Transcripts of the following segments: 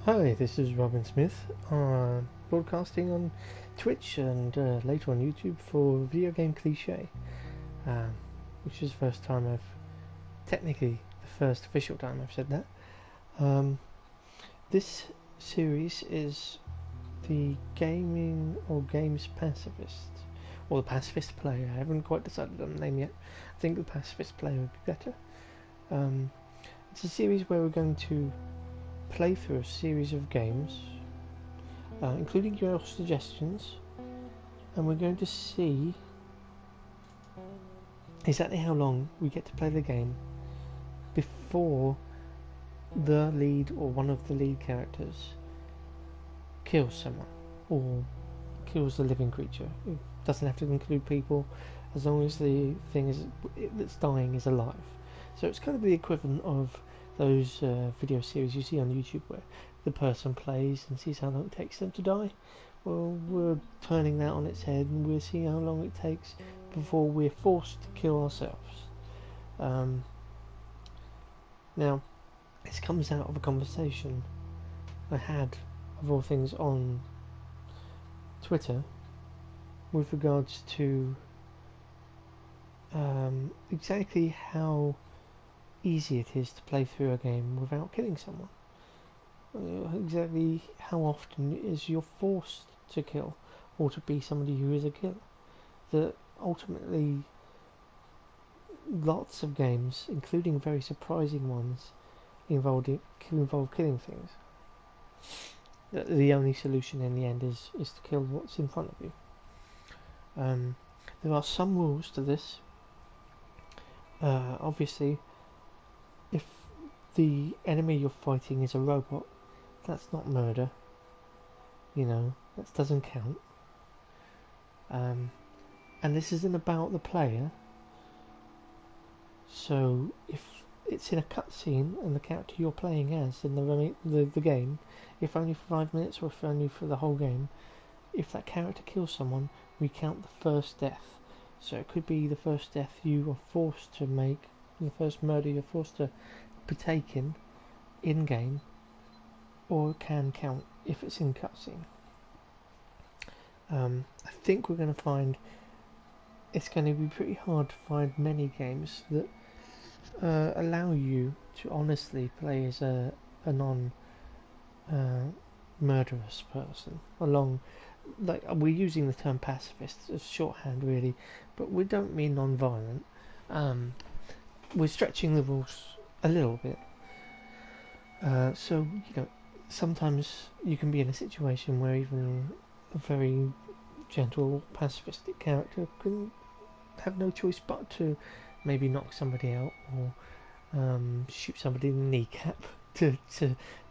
Hi, this is Robin Smith, broadcasting on Twitch and later on YouTube for Video Game Cliche, um, which is the first time technically the first official time I've said that. This series is the gaming or games pacifist, or the pacifist player. I haven't quite decided on the name yet. I think the pacifist player would be better. It's a series where we're going to play through a series of games, including your suggestions, and we're going to see exactly how long we get to play the game before the lead or one of the lead characters kills someone or kills a living creature. It doesn't have to include people, as long as the thing that's dying is alive. So it's kind of the equivalent of those video series you see on YouTube where the person plays and sees how long it takes them to die. Well, we're turning that on its head and we'll see how long it takes before we're forced to kill ourselves. Now, this comes out of a conversation I had, of all things, on Twitter with regards to exactly how easy it is to play through a game without killing someone. Exactly how often is you're forced to kill or to be somebody who is a killer. That ultimately lots of games, including very surprising ones, involve killing things. The only solution in the end is to kill what's in front of you. There are some rules to this. Obviously, if the enemy you're fighting is a robot, that's not murder. That doesn't count. And this isn't about the player. So if it's in a cutscene and the character you're playing as in the game, if only for 5 minutes or if only for the whole game, if that character kills someone, we count the first death. So it could be the first death you are forced to make, the first murder you're forced to partake in game, or it can count if it's in cutscene. I think we're going to find it's going to be pretty hard to find many games that allow you to honestly play as a non murderous person. We're using the term pacifist as shorthand, really, but we don't mean non-violent. We're stretching the rules a little bit. So sometimes you can be in a situation where even a very gentle, pacifistic character can have no choice but to maybe knock somebody out or shoot somebody in the kneecap to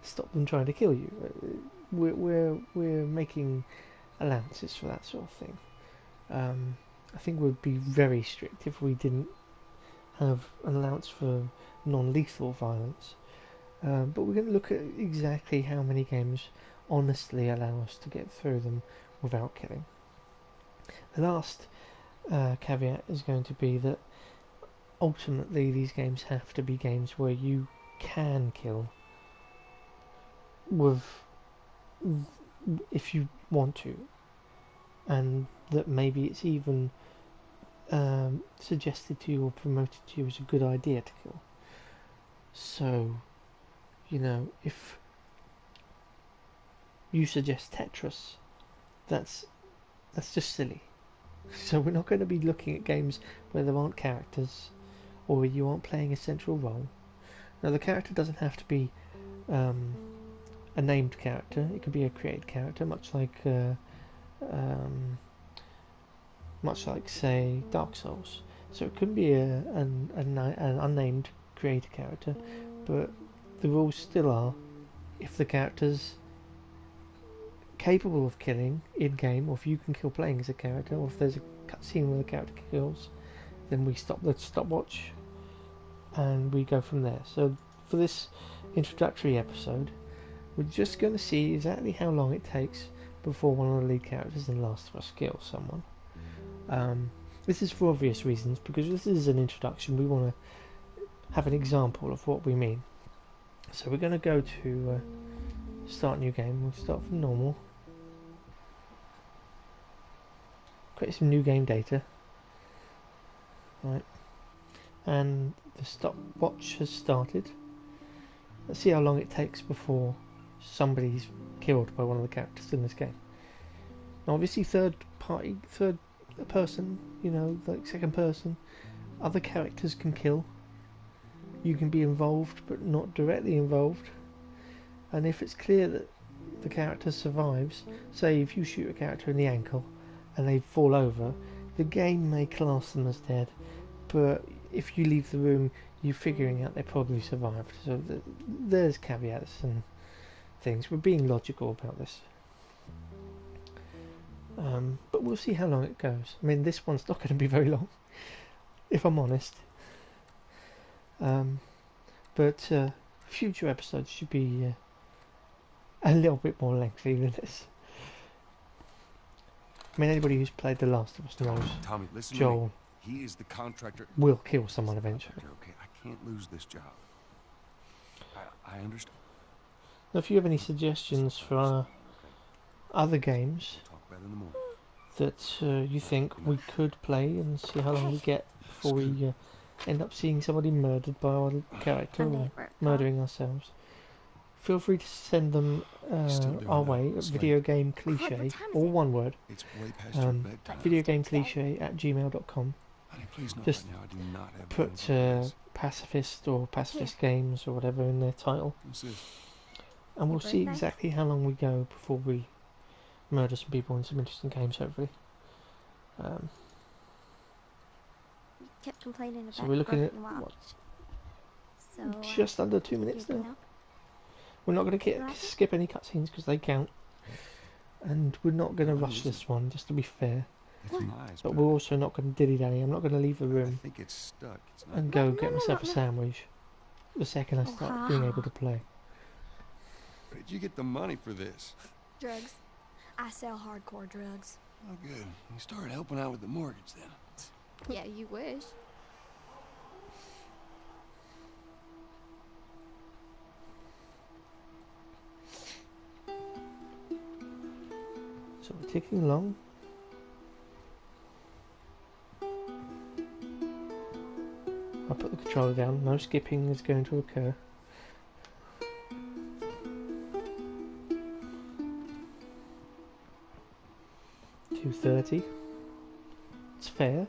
stop them trying to kill you. We're making allowances for that sort of thing. I think we'd be very strict if we didn't have an allowance for non-lethal violence. But we're going to look at exactly how many games honestly allow us to get through them without killing. The last caveat is going to be that ultimately these games have to be games where you can kill if you want to, and that maybe it's even suggested to you or promoted to you as a good idea to kill. So, if you suggest Tetris, that's just silly. So we're not going to be looking at games where there aren't characters or where you aren't playing a central role. Now, the character doesn't have to be a named character. It could be a created character, much like say Dark Souls. So it could be an unnamed created character, but the rules still are, if the character's capable of killing in game, or if you can kill playing as a character, or if there's a cutscene where the character kills, then we stop the stopwatch and we go from there. So for this introductory episode, we're just going to see exactly how long it takes before one of the lead characters in Last of Us kills someone. This is for obvious reasons, because this is an introduction. We want to have an example of what we mean. So we're going to go to start a new game. We'll start from normal. Create some new game data. Right. And the stopwatch has started. Let's see how long it takes before somebody's killed by one of the characters in this game. Now obviously third person, you know, like second person, other characters can kill. You can be involved but not directly involved. And if it's clear that the character survives, say if you shoot a character in the ankle and they fall over, the game may class them as dead, but if you leave the room you're figuring out they probably survived. So there's caveats and things. We're being logical about this. But we'll see how long it goes. I mean, this one's not going to be very long, if I'm honest. But future episodes should be a little bit more lengthy than this. I mean, anybody who's played The Last of Us knows Tommy, listen Joel to me. He is the contractor. will kill someone eventually. Okay, I can't lose this job. I understand. Now, if you have any suggestions for other games Talk about it in the morning. that you think we could play and see how long we get before we end up seeing somebody murdered by our character or murdering ourselves, feel free to send them our way at videogamecliche, all one word, It's way past your bedtime. videogamecliche@gmail.com. Honey, please no, Just right now. I do not have put pacifist or pacifist games or whatever in their title, and we'll see exactly how long we go before we murder some people in some interesting games, hopefully. Kept complaining about So we're looking at just under 2 minutes now. We're not going to skip any cutscenes because they count, and we're not going to rush this one, just to be fair. It's nice, but we're also not going to dilly-dally. I'm not going to leave the room I think it's stuck. It's not. and go get myself a sandwich the second I start being able to play. Where did you get the money for this? Drugs. I sell hardcore drugs. Oh, good. You started helping out with the mortgage then. Yeah, you wish. So we're ticking along. I'll put the controller down. No skipping is going to occur. $2.30. It's fair.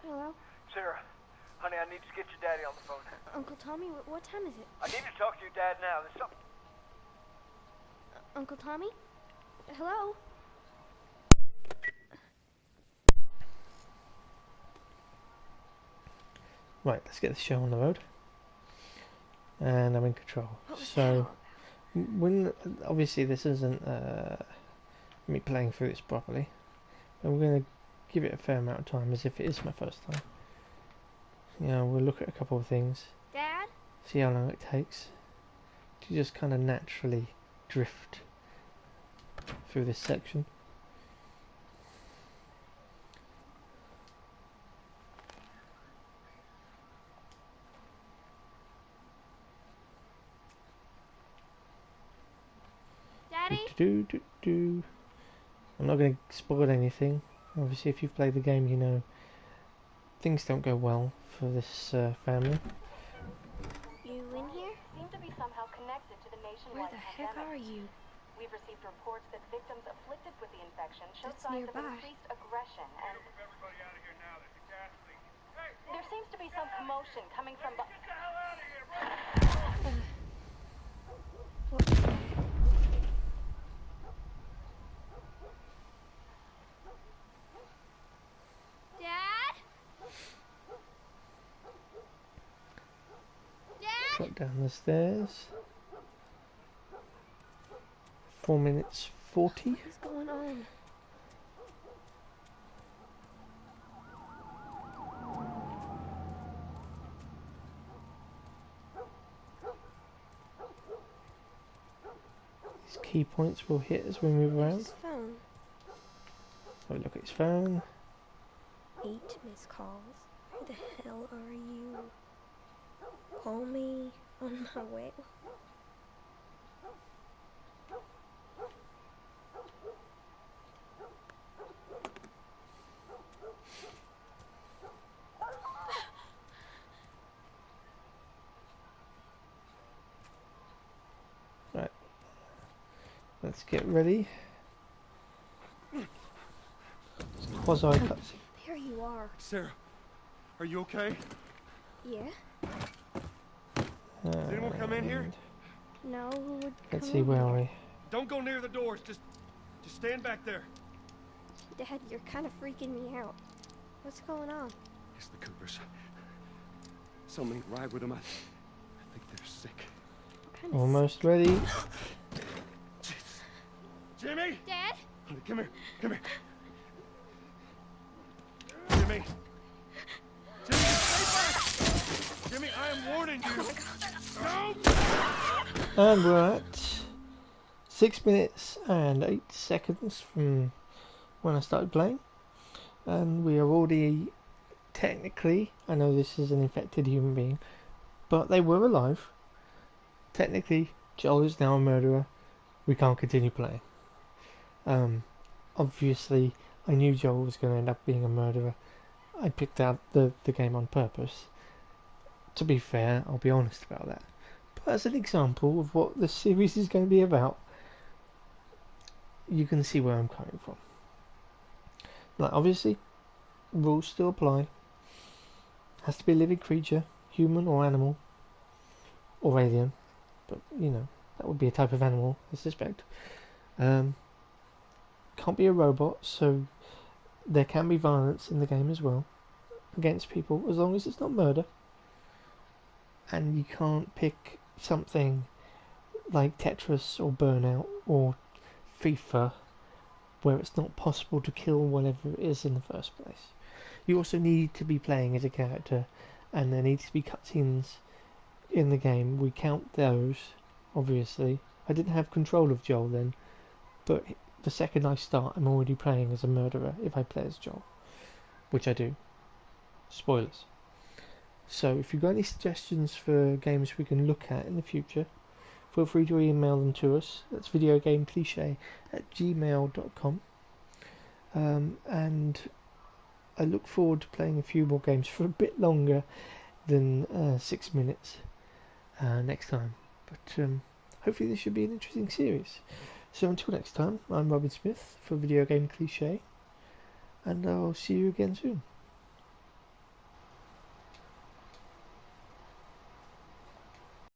Hello? Sarah, honey, I need to get your daddy on the phone. Uncle Tommy, what time is it? I need to talk to your dad now. There's something. Uncle Tommy? Hello? Right, let's get the show on the road. And I'm in control. So, when obviously this isn't me playing through this properly, but we're going to give it a fair amount of time as if it is my first time. You know, we'll look at a couple of things, Dad? see how long it takes to just kind of naturally drift through this section. Daddy? I'm not going to spoil anything. Obviously, if you've played the game, you know things don't go well for this family. You in here? Seem to be somehow connected to the Where nationwide the heck pandemic. are you? We've received reports that victims afflicted with the infection show It's signs nearby. of increased aggression, and there seems to be some commotion coming from Dad? Dad? Drop down the stairs. 4 minutes 40. What is going on? key points we'll hit as we move Where's around. his phone? Oh, look at his phone. 8 missed calls. Who the hell are you? Call me on my way. Right. Let's get ready. Quasi cutscene. There you are. Sarah, are you okay? Yeah? Did anyone come in here? No, who would Let's come see in where here? are we. Don't go near the doors. Just stand back there. Dad, you're kind of freaking me out. What's going on? It's the Coopers. So many ride with them. I think they're sick. What kind of Almost ready. Jesus. Jimmy! Dad? Honey, come here. Come here. Jimmy. Jimmy, stay back! Jimmy, I am warning you. No! And we're at 6 minutes and 8 seconds from when I started playing. And we are already, technically, I know this is an infected human being, but they were alive. Technically, Joel is now a murderer. We can't continue playing. Obviously, I knew Joel was going to end up being a murderer. I picked out the game on purpose. To be fair, I'll be honest about that. But as an example of what the series is going to be about, you can see where I'm coming from. Like, obviously, rules still apply. Has to be a living creature, human or animal, or alien. But, you know, that would be a type of animal, I suspect. Can't be a robot, so there can be violence in the game as well against people, as long as it's not murder. And you can't pick something like Tetris or Burnout or FIFA where it's not possible to kill whatever it is in the first place. You also need to be playing as a character, and there needs to be cutscenes in the game. We count those, obviously. I didn't have control of Joel then, but the second I start, I'm already playing as a murderer if I play as Joel, which I do. Spoilers. So if you've got any suggestions for games we can look at in the future, feel free to email them to us. That's videogamecliche@gmail.com. And I look forward to playing a few more games for a bit longer than 6 minutes next time. But hopefully this should be an interesting series. So until next time, I'm Robin Smith for Video Game Cliche, and I'll see you again soon.